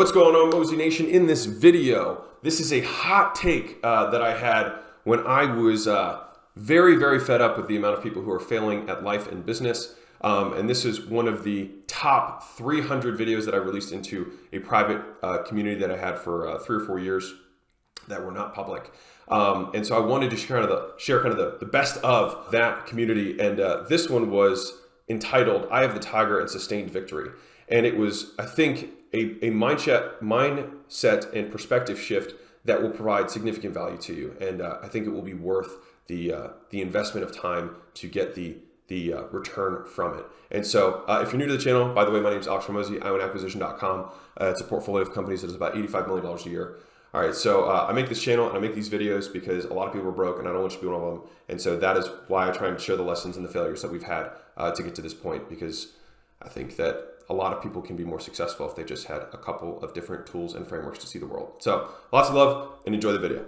What's going on, Mosey Nation? In this video, this is a hot take that I had when I was very, very fed up with the amount of people who are failing at life and business. And this is one of the top 300 videos that I released into a private community that I had for 3 or 4 years that were not public. And so I wanted to share the best of that community. And this one was entitled, "I Have the Tiger and Sustained Victory." And it was, I think, a mindset and perspective shift that will provide significant value to you. And I think it will be worth the investment of time to get the return from it. And so if you're new to the channel, by the way, my name is Alex Mosey, iowanacquisition.com. It's a portfolio of companies that is about $85 million a year. All right, so I make this channel and I make these videos because a lot of people are broke and I don't want you to be one of them. And so that is why I try and share the lessons and the failures that we've had to get to this point, because I think that a lot of people can be more successful if they just had a couple of different tools and frameworks to see the world. So lots of love and enjoy the video.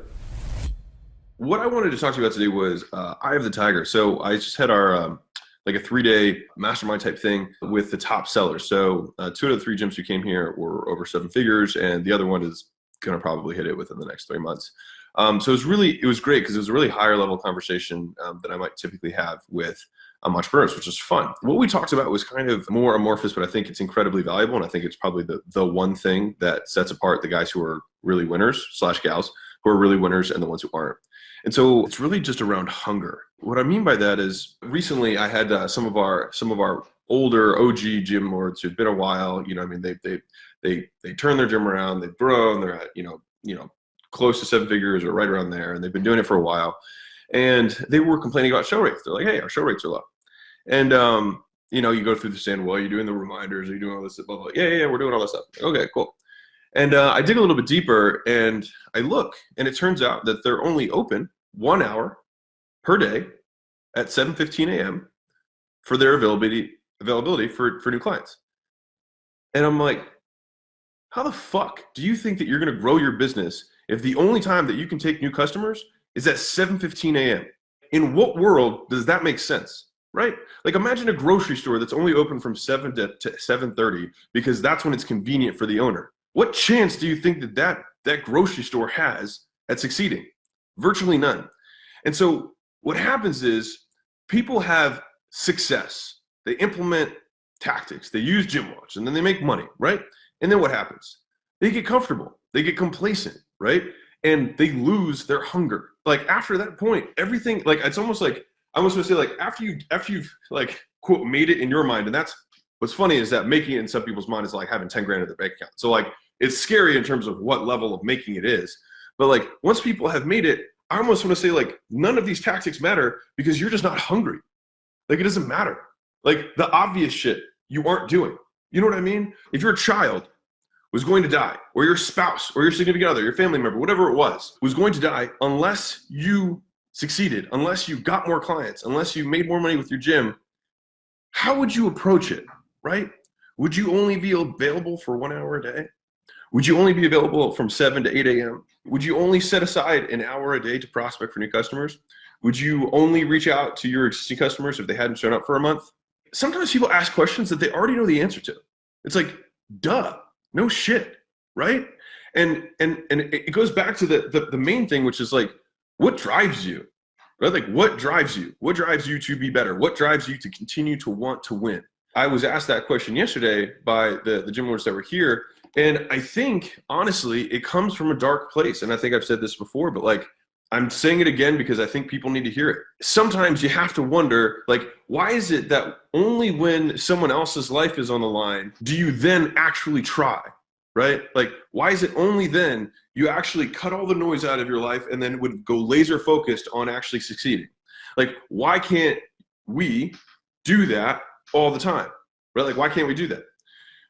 What I wanted to talk to you about today was Eye of the Tiger. So I just had our like a 3-day mastermind type thing with the top sellers. So 2 out of the 3 gyms who came here were over 7 figures, and the other one is going to probably hit it within the next 3 months. So it was great because it was a really higher level conversation that I might typically have with entrepreneurs, which is fun. What we talked about was kind of more amorphous, but I think it's incredibly valuable. And I think it's probably the one thing that sets apart the guys who are really winners / gals who are really winners and the ones who aren't. And so it's really just around hunger. What I mean by that is recently I had some of our older OG gym lords who've been a while, you know, I mean, they turn their gym around, they've grown, they're at, you know, close to 7 figures or right around there. And they've been doing it for a while. And they were complaining about show rates. They're like, hey, our show rates are low. And, you know, you go through the stand, well, you're doing the reminders, are you doing all this, blah, blah, blah. Yeah, we're doing all this stuff. Okay, cool. And I dig a little bit deeper and I look, and it turns out that they're only open 1 hour per day at 7:15 a.m. for their availability for new clients. And I'm like, how the fuck do you think that you're going to grow your business if the only time that you can take new customers is at 7:15 a.m.? In what world does that make sense? Right? Like imagine a grocery store that's only open from 7 to 7:30 because that's when it's convenient for the owner. What chance do you think that grocery store has at succeeding? Virtually none. And so what happens is people have success. They implement tactics. They use gym watch and then they make money, right? And then what happens? They get comfortable. They get complacent, right? And they lose their hunger. Like after that point, everything, like it's almost like, I was going to say, like after you've like quote made it in your mind, and that's what's funny is that making it in some people's mind is like having 10 grand in their bank account. So like it's scary in terms of what level of making it is. But like once people have made it, I almost want to say like none of these tactics matter because you're just not hungry. Like it doesn't matter. Like the obvious shit you aren't doing. You know what I mean? If your child was going to die, or your spouse, or your significant other, your family member, whatever it was going to die unless you succeeded, unless you got more clients, unless you made more money with your gym, how would you approach it, right? Would you only be available for 1 hour a day? Would you only be available from 7 to 8 a.m.? Would you only set aside an hour a day to prospect for new customers? Would you only reach out to your existing customers if they hadn't shown up for a month? Sometimes people ask questions that they already know the answer to. It's like, duh, no shit, right? And it goes back to the main thing, which is like, what drives you, right? Like what drives you? What drives you to be better? What drives you to continue to want to win? I was asked that question yesterday by the gym lords that were here. And I think, honestly, it comes from a dark place. And I think I've said this before, but like, I'm saying it again because I think people need to hear it. Sometimes you have to wonder, like, why is it that only when someone else's life is on the line do you then actually try, right? Like, why is it only then you actually cut all the noise out of your life and then would go laser focused on actually succeeding? Like, why can't we do that all the time, right? Like, why can't we do that?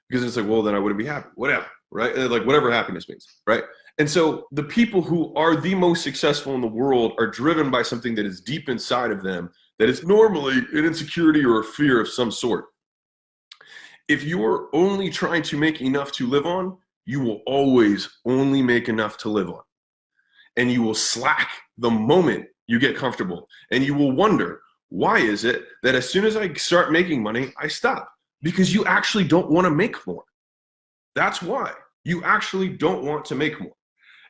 Because it's like, well, then I wouldn't be happy, whatever, right? Like whatever happiness means, right? And so the people who are the most successful in the world are driven by something that is deep inside of them that is normally an insecurity or a fear of some sort. If you're only trying to make enough to live on, you will always only make enough to live on. And you will slack the moment you get comfortable. And you will wonder, why is it that as soon as I start making money, I stop? Because you actually don't want to make more. That's why. You actually don't want to make more.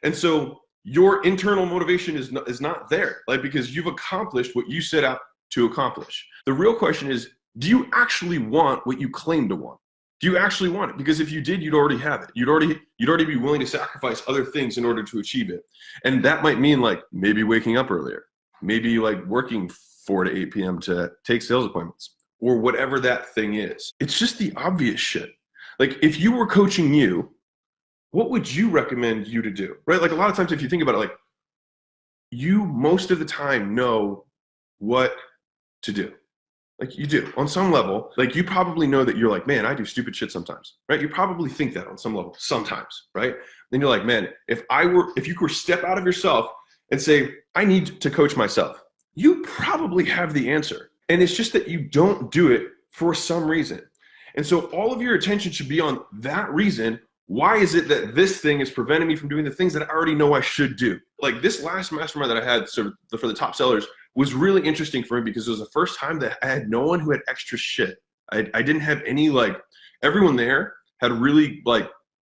And so your internal motivation is not there, like, because you've accomplished what you set out to accomplish. The real question is, do you actually want what you claim to want? Do you actually want it? Because if you did, you'd already have it. You'd already be willing to sacrifice other things in order to achieve it. And that might mean like maybe waking up earlier, maybe like working 4 to 8 p.m. to take sales appointments, or whatever that thing is. It's just the obvious shit. Like, if you were coaching you, what would you recommend you to do, right? Like, a lot of times if you think about it, like, you most of the time know what to do. Like, you do on some level. Like, you probably know that you're like, man, I do stupid shit sometimes, right? You probably think that on some level sometimes, right? Then you're like, man, if you were step out of yourself and say, I need to coach myself, you probably have the answer. And it's just that you don't do it for some reason. And so all of your attention should be on that reason. Why is it that this thing is preventing me from doing the things that I already know I should do? Like, this last mastermind that I had for the top sellers was really interesting for me, because it was the first time that I had no one who had extra shit. I didn't have any, like, everyone there had really like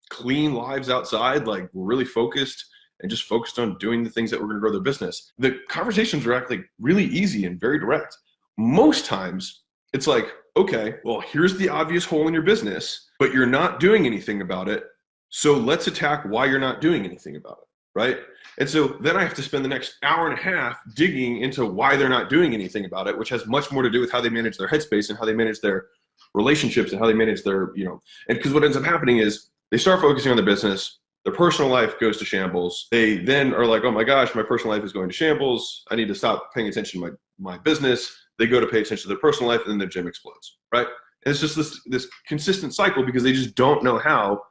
clean lives outside, like, were really focused and just focused on doing the things that were going to grow their business. The conversations were actually really easy and very direct. Most times it's like, okay, well, here's the obvious hole in your business, but you're not doing anything about it. So let's attack why you're not doing anything about it, right? And so then I have to spend the next hour and a half digging into why they're not doing anything about it, which has much more to do with how they manage their headspace and how they manage their relationships and how they manage their, and because what ends up happening is they start focusing on their business. Their personal life goes to shambles. They then are like, oh my gosh, my personal life is going to shambles. I need to stop paying attention to my business. They go to pay attention to their personal life, and then their gym explodes, right? And it's just this consistent cycle, because they just don't know how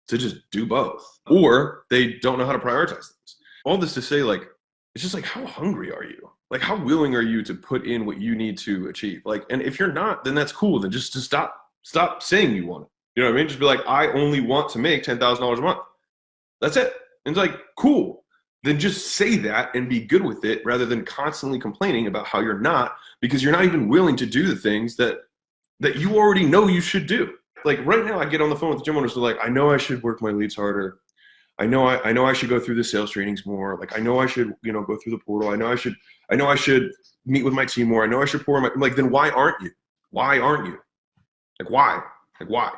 to just do both, or they don't know how to prioritize things. All this to say, like, it's just like, how hungry are you? Like, how willing are you to put in what you need to achieve? Like, and if you're not, then that's cool. Then just to stop saying you want it. You know what I mean? Just be like, I only want to make $10,000 a month. That's it. And it's like, cool. Then just say that and be good with it, rather than constantly complaining about how you're not, because you're not even willing to do the things that you already know you should do. Like, right now I get on the phone with the gym owners. They're like, I know I should work my leads harder. I know I should go through the sales trainings more. Like, I know I should, go through the portal. I know I should meet with my team more. I know I should pour I'm like, then why aren't you? Why aren't you? Like, why? Like, why?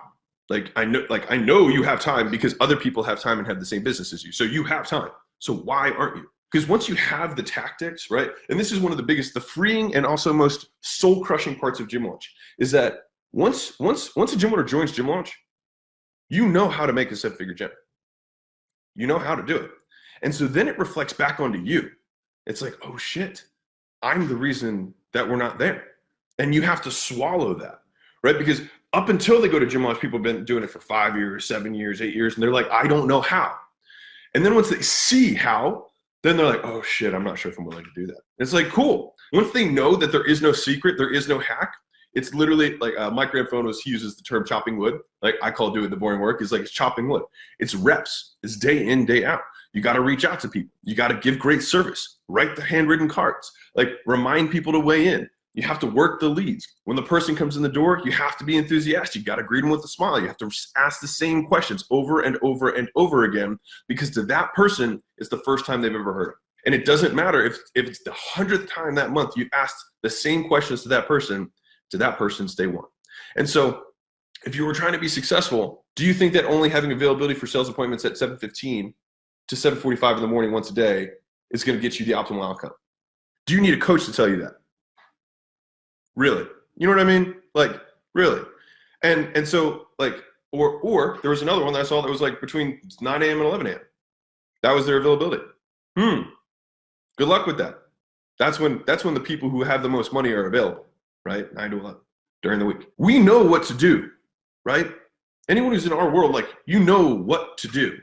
Like, I know you have time, because other people have time and have the same business as you. So you have time. So why aren't you? Because once you have the tactics, right? And this is one of the biggest, the freeing and also most soul crushing parts of Gym Launch, is that once a gym owner joins Gym Launch, you know how to make a 7-figure gym. You know how to do it. And so then it reflects back onto you. It's like, oh shit, I'm the reason that we're not there. And you have to swallow that, right? Because up until they go to Gym Launch, people have been doing it for 5 years, 7 years, 8 years, and they're like, I don't know how. And then once they see how, then they're like, oh shit, I'm not sure if I'm willing to do that. It's like, cool. Once they know that there is no secret, there is no hack, it's literally like Mike Ramphone he uses the term chopping wood. Like, I call doing the boring work is like, it's chopping wood. It's reps. It's day in, day out. You got to reach out to people. You got to give great service. Write the handwritten cards. Like, remind people to weigh in. You have to work the leads. When the person comes in the door, you have to be enthusiastic. You got to greet them with a smile. You have to ask the same questions over and over and over again, because to that person, it's the first time they've ever heard it. And it doesn't matter if it's the 100th time that month you asked the same questions to that person's day one. And so if you were trying to be successful, do you think that only having availability for sales appointments at 7:15 to 7:45 in the morning once a day is going to get you the optimal outcome? Do you need a coach to tell you that? Really? You know what I mean? Like, really? And so, like, or there was another one that I saw that was like between 9 a.m. and 11 a.m. That was their availability. Good luck with that. That's when the people who have the most money are available, right? 9 to 11 during the week. We know what to do, right? Anyone who's in our world, like, you know what to do.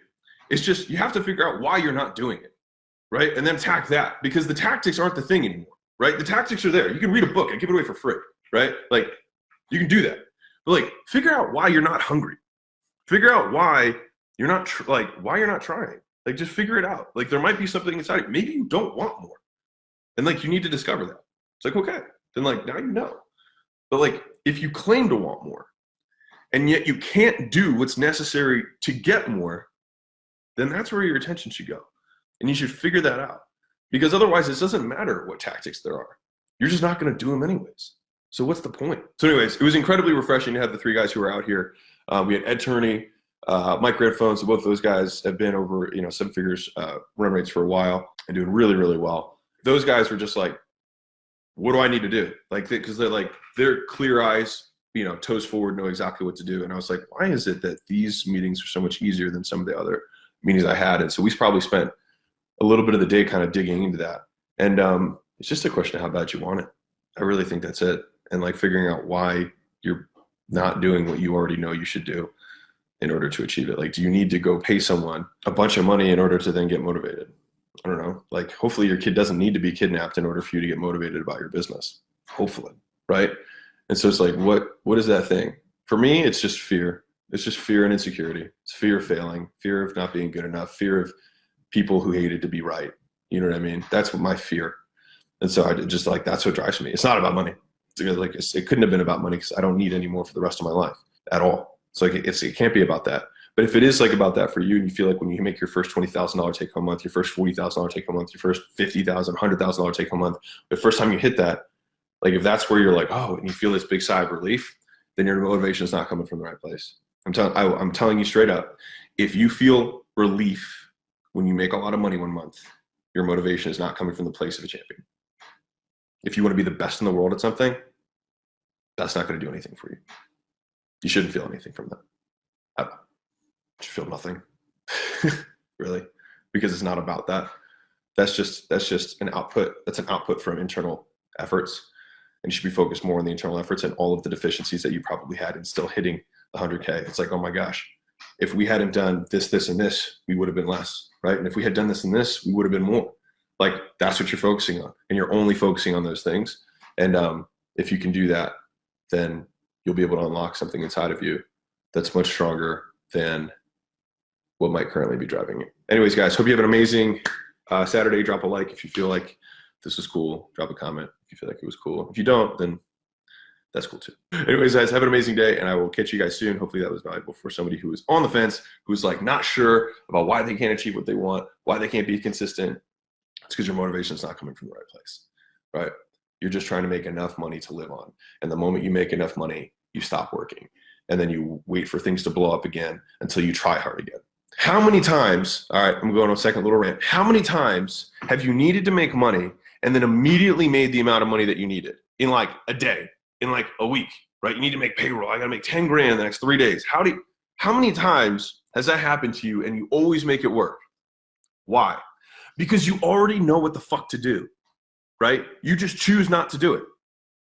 It's just, you have to figure out why you're not doing it, right? And then attack that, because the tactics aren't the thing anymore. Right? The tactics are there. You can read a book and give it away for free, right? Like, you can do that. But like, figure out why you're not hungry. Figure out why you're not why you're not trying. Like, just figure it out. Like, there might be something inside you. Maybe you don't want more. And like, you need to discover that. It's like, okay, then like, now you know. But like, if you claim to want more, and yet you can't do what's necessary to get more, then that's where your attention should go. And you should figure that out, because otherwise it doesn't matter what tactics there are. You're just not going to do them anyways. So what's the point? So anyways, it was incredibly refreshing to have the three guys who were out here. We had Ed Turney, Mike Redstone. So both of those guys have been over, 7 figures run rates for a while and doing really, really well. Those guys were just like, what do I need to do? Like, because they're clear eyes, toes forward, know exactly what to do. And I was like, why is it that these meetings are so much easier than some of the other meetings I had? And so we probably spent a little bit of the day kind of digging into that. And it's just a question of how bad you want it. I really think that's it. And like figuring out why you're not doing what you already know you should do in order to achieve it. Like, do you need to go pay someone a bunch of money in order to then get motivated? I don't know. Like, hopefully your kid doesn't need to be kidnapped in order for you to get motivated about your business. Hopefully, right? And so it's like, what is that thing? For me, it's just fear. It's just fear and insecurity. It's fear of failing, fear of not being good enough, fear of people who hated to be right. You know what I mean? That's what my fear. And so I just like, that's what drives me. It's not about money. It couldn't have been about money because I don't need any more for the rest of my life at all. So like it can't be about that. But if it is like about that for you, and you feel like when you make your first $20,000 take home month, your first $40,000 take home month, your first $50,000, $100,000 take home month, the first time you hit that, like if that's where you're like, oh, and you feel this big sigh of relief, then your motivation is not coming from the right place. I'm telling you straight up, if you feel relief when you make a lot of money one month, your motivation is not coming from the place of a champion. If you want to be the best in the world at something, that's not going to do anything for you. You shouldn't feel anything from that. You should feel nothing, really, because it's not about that. That's just an output. That's an output from internal efforts, and you should be focused more on the internal efforts and all of the deficiencies that you probably had in still hitting the 100K. It's like, oh my gosh, if we hadn't done this, this, and this, we would have been less, right? And if we had done this and this, we would have been more. Like, that's what you're focusing on, and you're only focusing on those things. And if you can do that, then you'll be able to unlock something inside of you that's much stronger than what might currently be driving you. Anyways, guys, hope you have an amazing Saturday. Drop a like if you feel like this was cool. Drop a comment if you feel like it was cool. If you don't, then that's cool too. Anyways, guys, have an amazing day, and I will catch you guys soon. Hopefully that was valuable for somebody who is on the fence, who's like not sure about why they can't achieve what they want, why they can't be consistent. It's because your motivation is not coming from the right place, right? You're just trying to make enough money to live on. And the moment you make enough money, you stop working. And then you wait for things to blow up again until you try hard again. How many times, all right, I'm going on a second little rant. How many times have you needed to make money and then immediately made the amount of money that you needed in like a day, in like a week, right? You need to make payroll. I got to make 10 grand in the next 3 days. How many times has that happened to you and you always make it work? Why? Because you already know what the fuck to do, right? You just choose not to do it.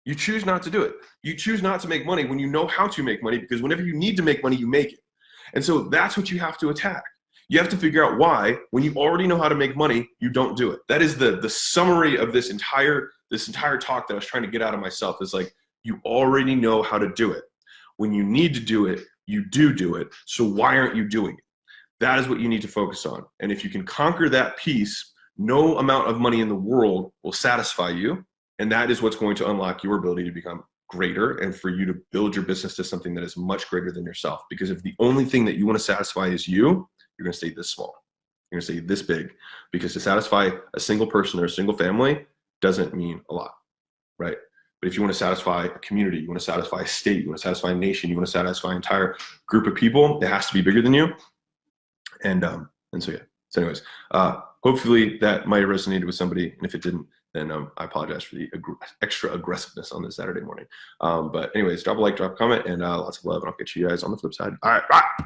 You choose not to do it. You choose not to make money when you know how to make money, because whenever you need to make money, you make it. And so that's what you have to attack. You have to figure out why, when you already know how to make money, you don't do it. That is the summary of this entire talk that I was trying to get out of myself, is like, you already know how to do it. When you need to do it, you do it. So why aren't you doing it? That is what you need to focus on. And if you can conquer that piece, no amount of money in the world will satisfy you. And that is what's going to unlock your ability to become greater and for you to build your business to something that is much greater than yourself. Because if the only thing that you want to satisfy is you, you're going to stay this small. You're going to stay this big. Because to satisfy a single person or a single family doesn't mean a lot, right? But if you want to satisfy a community, you want to satisfy a state, you want to satisfy a nation, you want to satisfy an entire group of people, it has to be bigger than you. And so yeah. So anyways, hopefully that might have resonated with somebody. And if it didn't, then I apologize for the extra aggressiveness on this Saturday morning. But anyways, drop a like, drop a comment, and lots of love, and I'll catch you guys on the flip side. All right, bye.